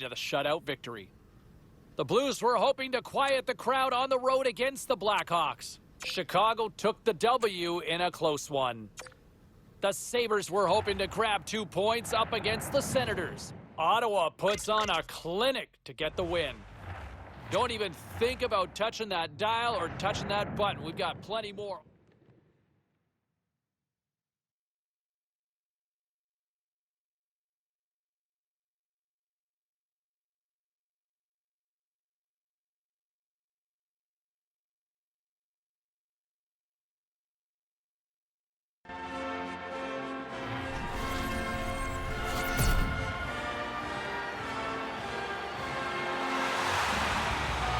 to the shutout victory. The Blues were hoping to quiet the crowd on the road against the Blackhawks. Chicago took the W in a close one. The Sabres were hoping to grab 2 points up against the Senators. Ottawa puts on a clinic to get the win. Don't even think about touching that dial or touching that button. We've got plenty more.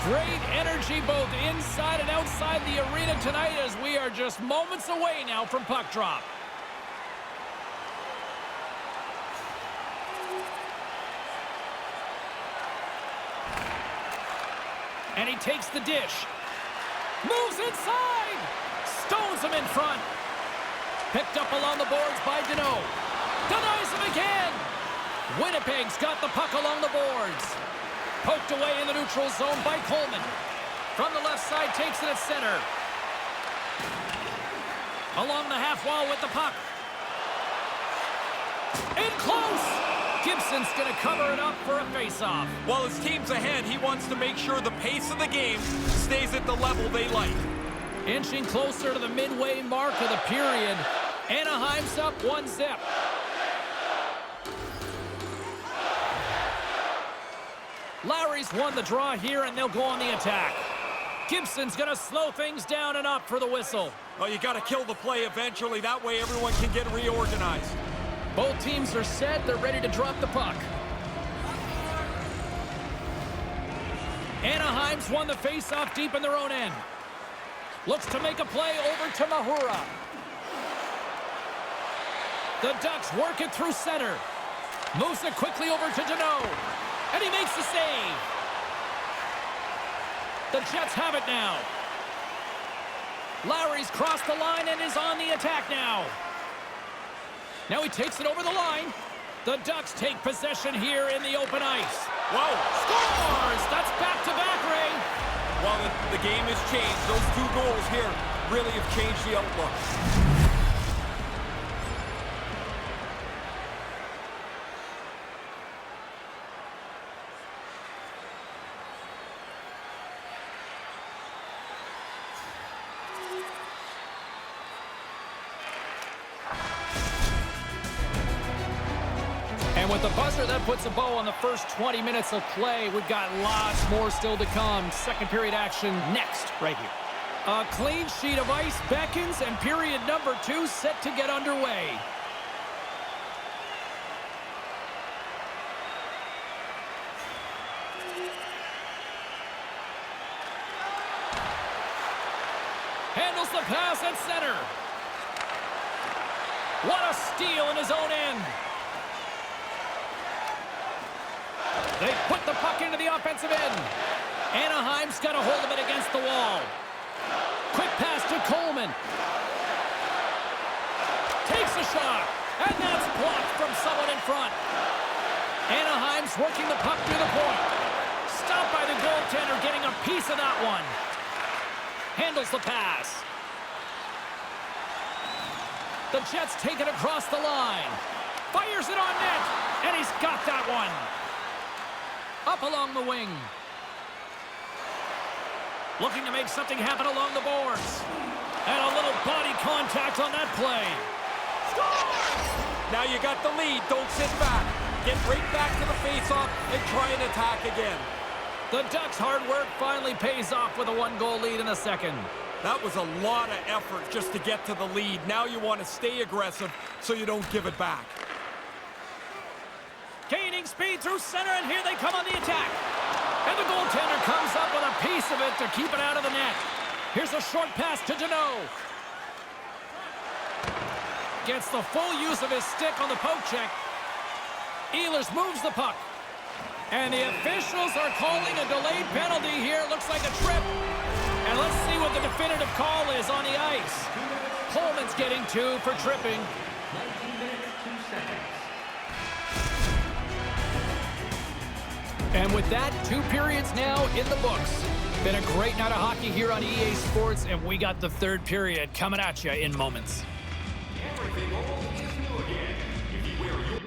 Great energy both inside and outside the arena tonight as we are just moments away now from puck drop. And he takes the dish. Moves inside. Stones him in front. Picked up along the boards by Deneau. Denies him again. Winnipeg's got the puck along the boards. Poked away in the neutral zone by Coleman. From the left side, takes it at center. Along the half wall with the puck. In close! Gibson's going to cover it up for a face-off. While his team's ahead, he wants to make sure the pace of the game stays at the level they like. Inching closer to the midway mark of the period. Anaheim's up 1-0. Lowry's won the draw here, and they'll go on the attack. Gibson's going to slow things down and up for the whistle. Oh, you got to kill the play eventually. That way everyone can get reorganized. Both teams are set. They're ready to drop the puck. Anaheim's won the face-off deep in their own end. Looks to make a play over to Mahura. The Ducks work it through center. Moves it quickly over to Deneau. And he makes the save. The Jets have it now. Lowry's crossed the line and is on the attack now. Now he takes it over the line. The Ducks take possession here in the open ice. Whoa! Scores! That's back-to-back, Ray. Well, the game has changed. Those 2 goals here really have changed the outlook. And with the buzzer, that puts a bow on the first 20 minutes of play. We've got lots more still to come. Second period action next, right here. A clean sheet of ice beckons, and period number 2 set to get underway. Handles the pass at center. What a steal in his own end. They put the puck into the offensive end. Anaheim's got a hold of it against the wall. Quick pass to Coleman. Takes a shot. And that's blocked from someone in front. Anaheim's working the puck through the point. Stopped by the goaltender, getting a piece of that one. Handles the pass. The Jets take it across the line. Fires it on net. And he's got that one. Up along the wing. Looking to make something happen along the boards. And a little body contact on that play. Now you got the lead. Don't sit back. Get right back to the face-off and try and attack again. The Ducks' hard work finally pays off with a 1-goal lead in the second. That was a lot of effort just to get to the lead. Now you want to stay aggressive so you don't give it back. Gaining speed through center, and here they come on the attack. And the goaltender comes up with a piece of it to keep it out of the net. Here's a short pass to Deneau. Gets the full use of his stick on the poke check. Ehlers moves the puck. And the officials are calling a delayed penalty here. Looks like a trip. And let's see what the definitive call is on the ice. Coleman's getting 2 for tripping. 19 minutes, 2 seconds. And with that, 2 periods now in the books. Been a great night of hockey here on EA Sports, and we got the 3rd period coming at you in moments. Everything all is new again. If you wear your...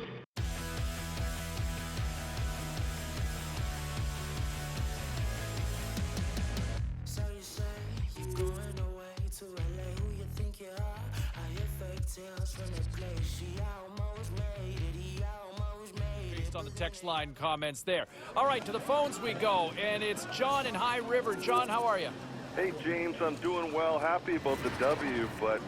So you say you're going away to LA. Who you think you are? I hear fake tales from the place. She almost made it. He almost made it. Based on the text line comments there. All right, to the phones we go, and it's John in High River. John, how are you? Hey, James, I'm doing well. Happy about the W, but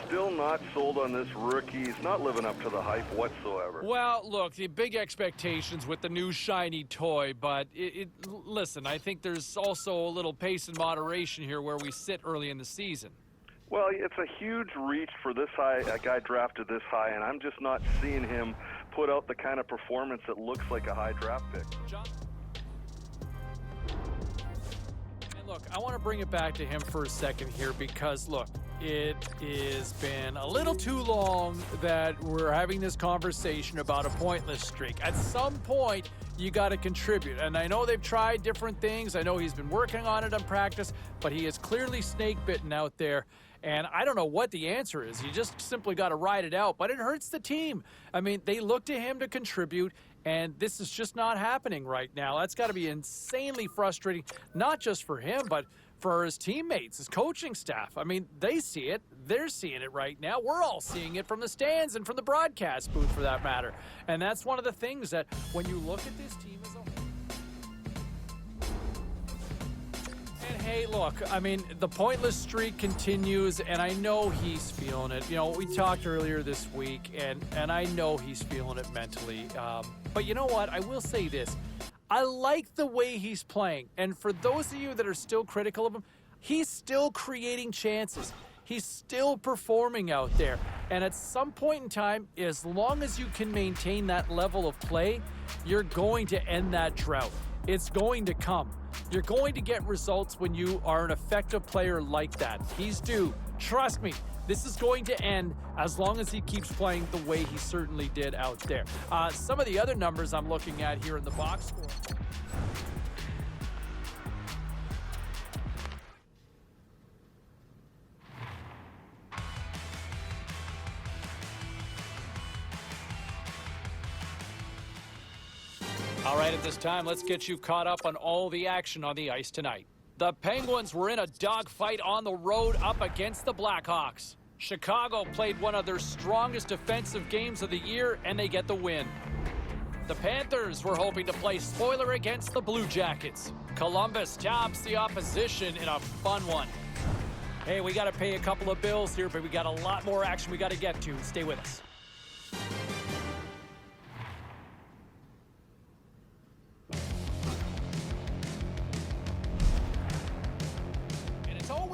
still not sold on this rookie. He's not living up to the hype whatsoever. Well, look, the big expectations with the new shiny toy, but listen, I think there's also a little pace and moderation here where we sit early in the season. Well, it's a huge reach for this high, a guy drafted this high, and I'm just not seeing him put out the kind of performance that looks like a high draft pick. John? And look, I want to bring it back to him for a second here because, look, it has been a little too long that we're having this conversation about a pointless streak. At some point, you got to contribute. And I know they've tried different things. I know he's been working on it in practice, but he is clearly snake-bitten out there. And I don't know what the answer is. You just simply got to ride it out. But it hurts the team. I mean, they look to him to contribute, and this is just not happening right now. That's got to be insanely frustrating, not just for him, but for his teammates, his coaching staff. I mean, they see it. They're seeing it right now. We're all seeing it from the stands and from the broadcast booth, for that matter. And that's one of the things that when you look at this team as a whole. And hey, look, I mean, the pointless streak continues, and I know he's feeling it. You know, we talked earlier this week, and I know he's feeling it mentally. But you know what? I will say this. I like the way he's playing. And for those of you that are still critical of him, he's still creating chances. He's still performing out there. And at some point in time, as long as you can maintain that level of play, you're going to end that drought. It's going to come. You're going to get results when you are an effective player like that. He's due. Trust me. This is going to end as long as he keeps playing the way he certainly did out there. Some of the other numbers I'm looking at here in the box score. All right, at this time, let's get you caught up on all the action on the ice tonight. The Penguins were in a dogfight on the road up against the Blackhawks. Chicago played one of their strongest defensive games of the year, and they get the win. The Panthers were hoping to play spoiler against the Blue Jackets. Columbus tops the opposition in a fun one. Hey, we got to pay a couple of bills here, but we got a lot more action we got to get to. Stay with us.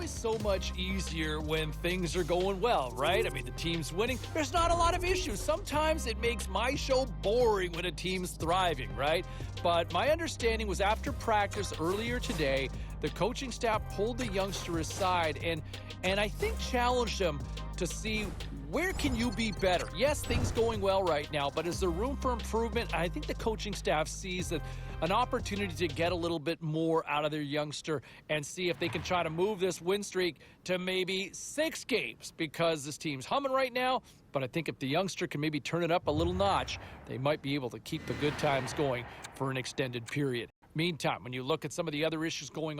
So much easier when things are going well, right? I mean, the team's winning. There's not a lot of issues. Sometimes it makes my show boring when a team's thriving, right? But my understanding was after practice earlier today, the coaching staff pulled the youngster aside and I think challenged him to see where can you be better? Yes, things going well right now, but is there room for improvement? I think the coaching staff sees that an opportunity to get a little bit more out of their youngster and see if they can try to move this win streak to maybe 6 games because this team's humming right now. But I think if the youngster can maybe turn it up a little notch, they might be able to keep the good times going for an extended period. Meantime, when you look at some of the other issues going on,